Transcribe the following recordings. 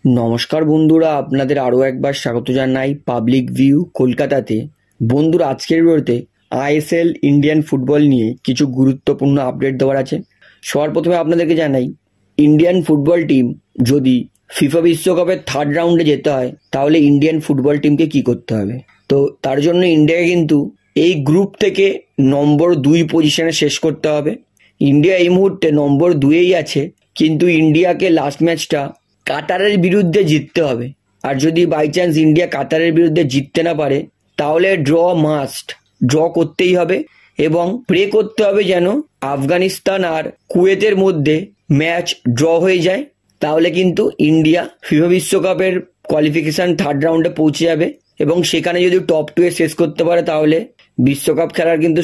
নমস্কার বন্ধুরা, আপনাদের আরও একবার স্বাগত জানাই পাবলিক ভিউ কলকাতাতে। বন্ধুরা, আজকের ভিডিওতে আইএসএল ইন্ডিয়ান ফুটবল নিয়ে কিছু গুরুত্বপূর্ণ আপডেট দেওয়ার আছে। সবার প্রথমে আপনাদেরকে জানাই, ইন্ডিয়ান ফুটবল টিম যদি ফিফা বিশ্বকাপের থার্ড রাউন্ডে যেতে হয় তাহলে ইন্ডিয়ান ফুটবল টিমকে কি করতে হবে। তো তার জন্য ইন্ডিয়াকে কিন্তু এই গ্রুপ থেকে নম্বর 2 পজিশনে শেষ করতে হবে। ইন্ডিয়া এই মুহূর্তে নম্বর 2-এই আছে, কিন্তু ইন্ডিয়াকে লাস্ট ম্যাচটা কাতারের বিরুদ্ধে জিততে হবে। আর যদি বাই চান্স ইন্ডিয়া কাতারের বিরুদ্ধে জিততে না পারে তাহলে ড্র করতেই হবে এবং প্রে করতে হবে যেন আফগানিস্তান আর কুয়েতের মধ্যে ম্যাচ ড্র হয়ে যায়। তাহলে কিন্তু ইন্ডিয়া ফিফা বিশ্বকাপের কোয়ালিফিকেশন থার্ড রাউন্ডে পৌঁছে যাবে এবং সেখানে যদি টপ 2-এ শেষ করতে পারে তাহলে বিশ্বকাপ খেলার কিন্তু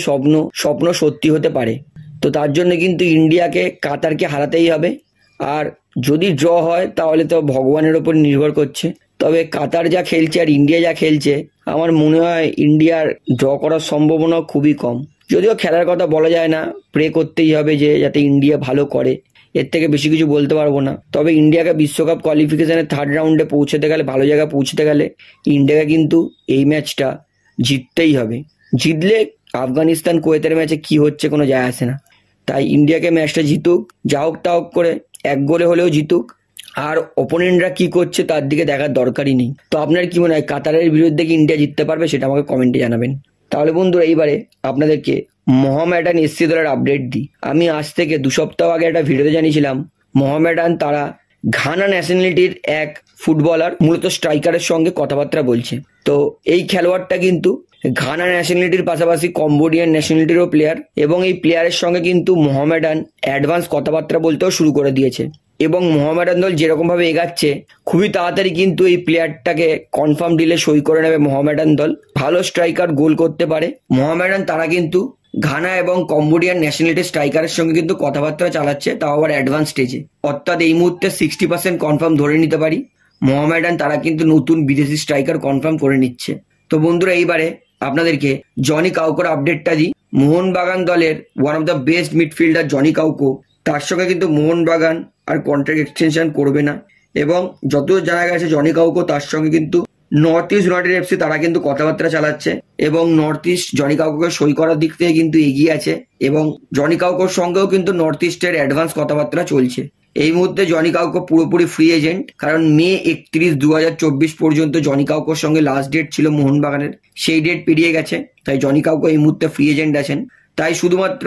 স্বপ্ন সত্যি হতে পারে। তো তার জন্য কিন্তু ইন্ডিয়াকে কাতারকে হারাতেই হবে। আর যদি ড্র হয় তাহলে তো ভগবানের ওপর নির্ভর করছে। তবে কাতার যা খেলছে আর ইন্ডিয়া যা খেলছে, আমার মনে হয় ইন্ডিয়ার ড্র করার সম্ভাবনা খুবই কম। যদিও খেলার কথা বলা যায় না, প্রে করতেই হবে যে যাতে ইন্ডিয়া ভালো করে, এর থেকে বেশি কিছু বলতে পারবো না। তবে ইন্ডিয়াকে বিশ্বকাপ কোয়ালিফিকেশনের থার্ড রাউন্ডে পৌঁছতে গেলে, ভালো জায়গায় পৌঁছতে গেলে ইন্ডিয়াকে কিন্তু এই ম্যাচটা জিততেই হবে। জিতলে আফগানিস্তান কুয়েতের ম্যাচে কি হচ্ছে কোনো যায় আসে না। তাই ইন্ডিয়াকে ম্যাচটা জিতুক, যা হোক তা হোক করে 1 গোলে হলেও জিতুক। আর অপোনেন্টরা কি করছে তার দিকে দেখার দরকারই নেই। তো আপনার কি মনে হয়, কাতারের বিরুদ্ধে কি ইন্ডিয়া জিততে পারবে? সেটা আমাকে কমেন্টে জানাবেন। তাহলে বন্ধুরা, এইবারে আপনাদেরকে মোহামেডান এসসি দলের আপডেট দিই। আমি আজ থেকে 2 সপ্তাহ আগে একটা ভিডিওতে জানিয়েছিলাম মোহামেডান তারা ঘানা ন্যাশনালিটির এক ফুটবলার, মূলত স্ট্রাইকারের সঙ্গে কথাবার্তা বলছে। তো এই খেলোয়াড়টা কিন্তু ঘানা ন্যাশনালিটির পাশাপাশি কম্বোডিয়ান ন্যাশনালিটিরও প্লেয়ার এবং এই প্লেয়ারের সঙ্গে কিন্তু মোহামেডান অ্যাডভান্স কথাবার্তা বলতেও শুরু করে দিয়েছে। এবং মোহামেডান দল যেরকমভাবে এগাচ্ছে, খুবই তাড়াতাড়ি কিন্তু এই প্লেয়ারটাকে কনফার্ম ডিলে সই করে নেবে মোহামেডান দল। ভালো স্ট্রাইকার, গোল করতে পারে। মোহামেডান তারা কিন্তু ঘানা এবং কম্বোডিয়ান ন্যাশনালিটি স্ট্রাইকারের সঙ্গে কিন্তু কথাবার্তা চালাচ্ছে, তাও আবার অ্যাডভান্স স্টেজে। অর্থাৎ এই মুহূর্তে 60% কনফার্ম ধরে নিতে পারি মোহামেডান তারা কিন্তু নতুন বিদেশি স্ট্রাইকার কনফার্ম করে নিচ্ছে। তো বন্ধুরা, এইবারে আপনাদেরকে জনি কাউকোর আপডেটটা দিই। মোহনবাগান দলের one of the best midfielder Johnny Kauko, তার সঙ্গে কিন্তু মোহনবাগান আর কন্ট্রাক্ট এক্সটেনশন করবে না। এবং যত জানা গেছে জনি কাউকো তার সঙ্গে কিন্তু নর্থ ইস্ট ইউনাইটেড এফসি তারা কিন্তু কথাবার্তা চালাচ্ছে এবং নর্থ ইস্ট জনি কাউকোকে সই করার দিক থেকে কিন্তু এগিয়ে আছে এবং জনি কাউকোর সঙ্গেও কিন্তু নর্থ ইস্টের অ্যাডভান্স কথাবার্তা চলছে। এই মুহূর্তে জনি কাউকো পুরোপুরি ফ্রি এজেন্ট, কারণ মে 31, 2024 পর্যন্ত জনি কাউকোর সঙ্গে লাস্ট ডেট ছিল মোহনবাগানের, সেই ডেট পেরিয়ে গেছে। তাই জনি কাউকো এই মুহূর্তে ফ্রি এজেন্ট আছেন। তাই শুধুমাত্র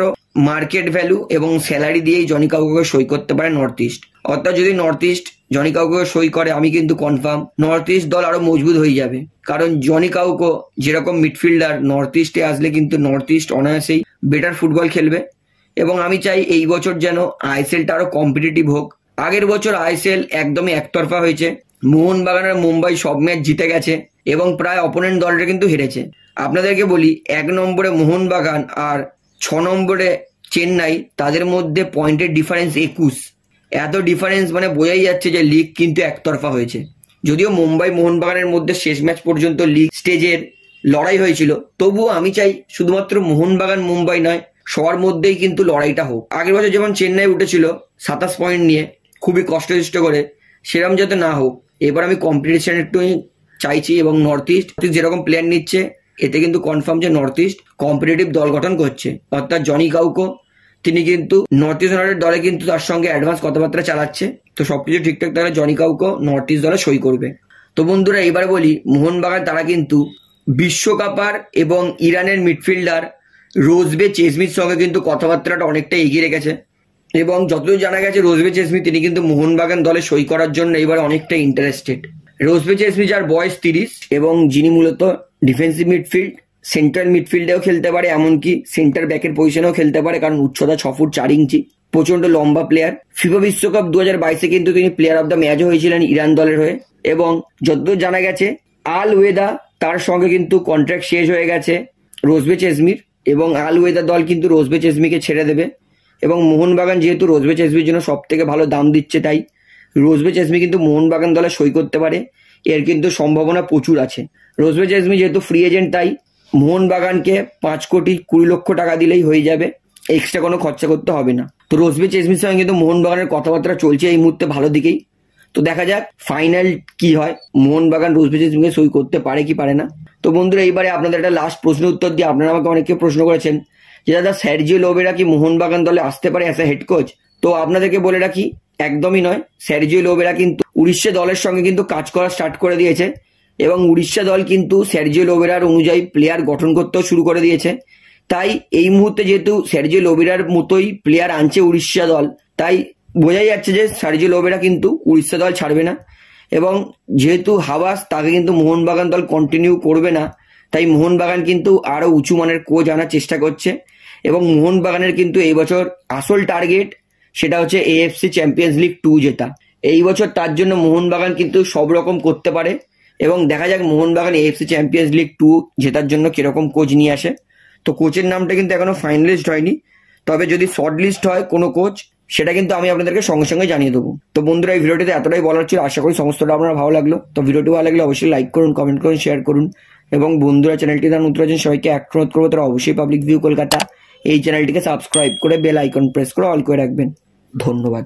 মার্কেট ভ্যালু এবং স্যালারি দিয়েই জনি কাউকোকে সই করতে পারে নর্থ ইস্ট। অর্থাৎ যদি নর্থ ইস্ট জনি কাউকোকে সই করে, আমি কিন্তু কনফার্ম নর্থ ইস্ট দল আরো মজবুত হয়ে যাবে। কারণ জনি কাউকো যেরকম মিডফিল্ডার, নর্থ ইস্টে আসলে কিন্তু নর্থ ইস্ট অনায়াসেই বেটার ফুটবল খেলবে। এবং আমি চাই এই বছর যেন আইএসএলটা আরো কম্পিটিটিভ হোক। আগের বছর আইএসএল একদমই একতরফা হয়েছে। মোহনবাগান আর মুম্বাই সব ম্যাচ জিতে গেছে এবং প্রায় অপোনেন্ট দলটা কিন্তু হেরেছে। আপনাদেরকে বলি, 1 নম্বরে মোহনবাগান আর 6 নম্বরে চেন্নাই, তাদের মধ্যে পয়েন্টের ডিফারেন্স 21। এত ডিফারেন্স মানে বোঝাই যাচ্ছে যে লিগ কিন্তু একতরফা হয়েছে। যদিও মুম্বাই মোহনবাগানের মধ্যে শেষ ম্যাচ পর্যন্ত লিগ স্টেজের লড়াই হয়েছিল, তবুও আমি চাই শুধুমাত্র মোহনবাগান মুম্বাই নয়, সবার মধ্যেই কিন্তু লড়াইটা হোক। আগের বছর যেমন চেন্নাই উঠেছিল 27 পয়েন্ট নিয়ে খুবই কষ্ট করে, সেরকম যাতে না হোক। এবার আমি কম্পিটিশন একটু চাইছি এবং নর্থ ইস্ট যেরকম প্লেয়ার নিচ্ছে, এতে কিন্তু কনফার্ম যে নর্থ ইস্ট কম্পিটিটিভ দল গঠন করছে। অর্থাৎ জনি কাউকো তিনি কিন্তু নর্থ ইস্ট ইউনাইটেড দলে কিন্তু তার সঙ্গে অ্যাডভান্স কথাবার্তা চালাচ্ছে। তো সবকিছু ঠিকঠাক থাকলে জনি কাউকো নর্থ ইস্ট দলে সই করবে। তো বন্ধুরা, এবার বলি মোহনবাগান তারা কিন্তু বিশ্বকাপার এবং ইরানের মিডফিল্ডার রোজবে চেজমির সঙ্গে কিন্তু কথাবার্তাটা অনেকটা এগিয়ে রেখেছে এবং যতদূর জানা গেছে রোজবে চেজমি তিনি কিন্তু মোহনবাগান দলে সই করার জন্য এবার অনেকটা ইন্টারেস্টেড। রোজবে চেজমি যার বয়স 30 এবং যিনি মূলত ডিফেন্সিভ মিডফিল্ড, সেন্ট্রাল মিডফিল্ডেও খেলতে পারে, এমনকি সেন্টার ব্যাকের পজিশনেও খেলতে পারে, কারণ উচ্চতা 6 ফুট 4 ইঞ্চি, প্রচন্ড লম্বা প্লেয়ার। ফিফা বিশ্বকাপ 2022-এ কিন্তু তিনি প্লেয়ার অফ দ্য ম্যাচও হয়েছিলেন ইরান দলের হয়ে। এবং যতদূর জানা গেছে আল ওয়েদা তার সঙ্গে কিন্তু কন্ট্রাক্ট শেষ হয়ে গেছে রোজবে চেজমির এবং আল ওয়েদা দল কিন্তু রোজবে চেজমিকে ছেড়ে দেবে। এবং মোহনবাগান যেহেতু রোজবে চেজমির জন্য সব থেকে ভালো দাম দিচ্ছে, তাই রোজবে চেজমি কিন্তু মোহনবাগান দলে সই করতে পারে, এর কিন্তু সম্ভাবনা প্রচুর আছে। রোজবে চেজমি যেহেতু ফ্রি এজেন্ট, তাই মোহনবাগানকে 5,20,00,000 টাকা দিলেই হয়ে যাবে, এক্সট্রা কোনো খরচা করতে হবে না। তো রোজবে চেজমির সঙ্গে কিন্তু মোহনবাগানের কথাবার্তা চলছে এই মুহূর্তে ভালো দিকেই। তো দেখা যাক ফাইনাল কি হয়, মোহনবাগান রোজবেসের সঙ্গে সই করতে পারে কি পারে না। তো বন্ধুরা এইবারে আপনাদের একটা লাস্ট প্রশ্ন উত্তর দিয়ে আপনারা আমাকে অনেকে প্রশ্ন করেছেন যে দাদা সার্জিও লোবেরা কি মোহনবাগান দলে আসতে পারে অ্যাজ এ হেড কোচ? তো আপনাদেরকে বলে রাখি একদমই নয়। সার্জিও লোবেরা কিন্তু উড়িষ্যা দলের সঙ্গে কিন্তু কাজ করা স্টার্ট করে দিয়েছে এবং উড়িষ্যা দল কিন্তু সার্জিও লোবেরার অনুযায়ী প্লেয়ার গঠন করতেও শুরু করে দিয়েছে। তাই এই মুহূর্তে যেহেতু সার্জিও লোবেরার মতোই প্লেয়ার আনছে উড়িষ্যা দল, তাই বোঝাই যাচ্ছে যে সার্জিও লোবেরা কিন্তু উড়িষ্যা দল ছাড়বে না। এবং যেহেতু হাবাস তাকে কিন্তু মোহনবাগান দল কন্টিনিউ করবে না, তাই মোহনবাগান কিন্তু আরো উঁচু মানের কোচ আনার চেষ্টা করছে। এবং মোহনবাগানের কিন্তু এই বছর আসল টার্গেট সেটা হচ্ছে এএফসি চ্যাম্পিয়ন্স লিগ 2 জেতা। এই বছর তার জন্য মোহনবাগান কিন্তু সব রকম করতে পারে এবং দেখা যাক মোহনবাগান এএফসি চ্যাম্পিয়ন্স লিগ 2 জেতার জন্য কিরকম কোচ নিয়ে আসে। তো কোচের নামটা কিন্তু এখনো ফাইনালিস্ট হয়নি, তবে যদি শর্ট লিস্ট হয় কোনো কোচ সেটা কিন্তু আমি আপনাদেরকে সঙ্গে সঙ্গে জানিয়ে দেবো। তো বন্ধুরা এই ভিডিওটিতে এতটাই বলার ছিল, আশা করি সমস্তটা আপনার ভালো লাগলো। তো ভিডিওটি ভালো লাগলে অবশ্যই লাইক করুন, কমেন্ট করুন, শেয়ার করুন এবং বন্ধুরা চ্যানেলটি তার নতুন আছেন সবাইকে অনুরোধ করবো তারা অবশ্যই পাবলিক ভিউ কলকাতা এই চ্যানেলটিকে সাবস্ক্রাইব করে বেল আইকন প্রেস করে অল করে রাখবেন। ধন্যবাদ।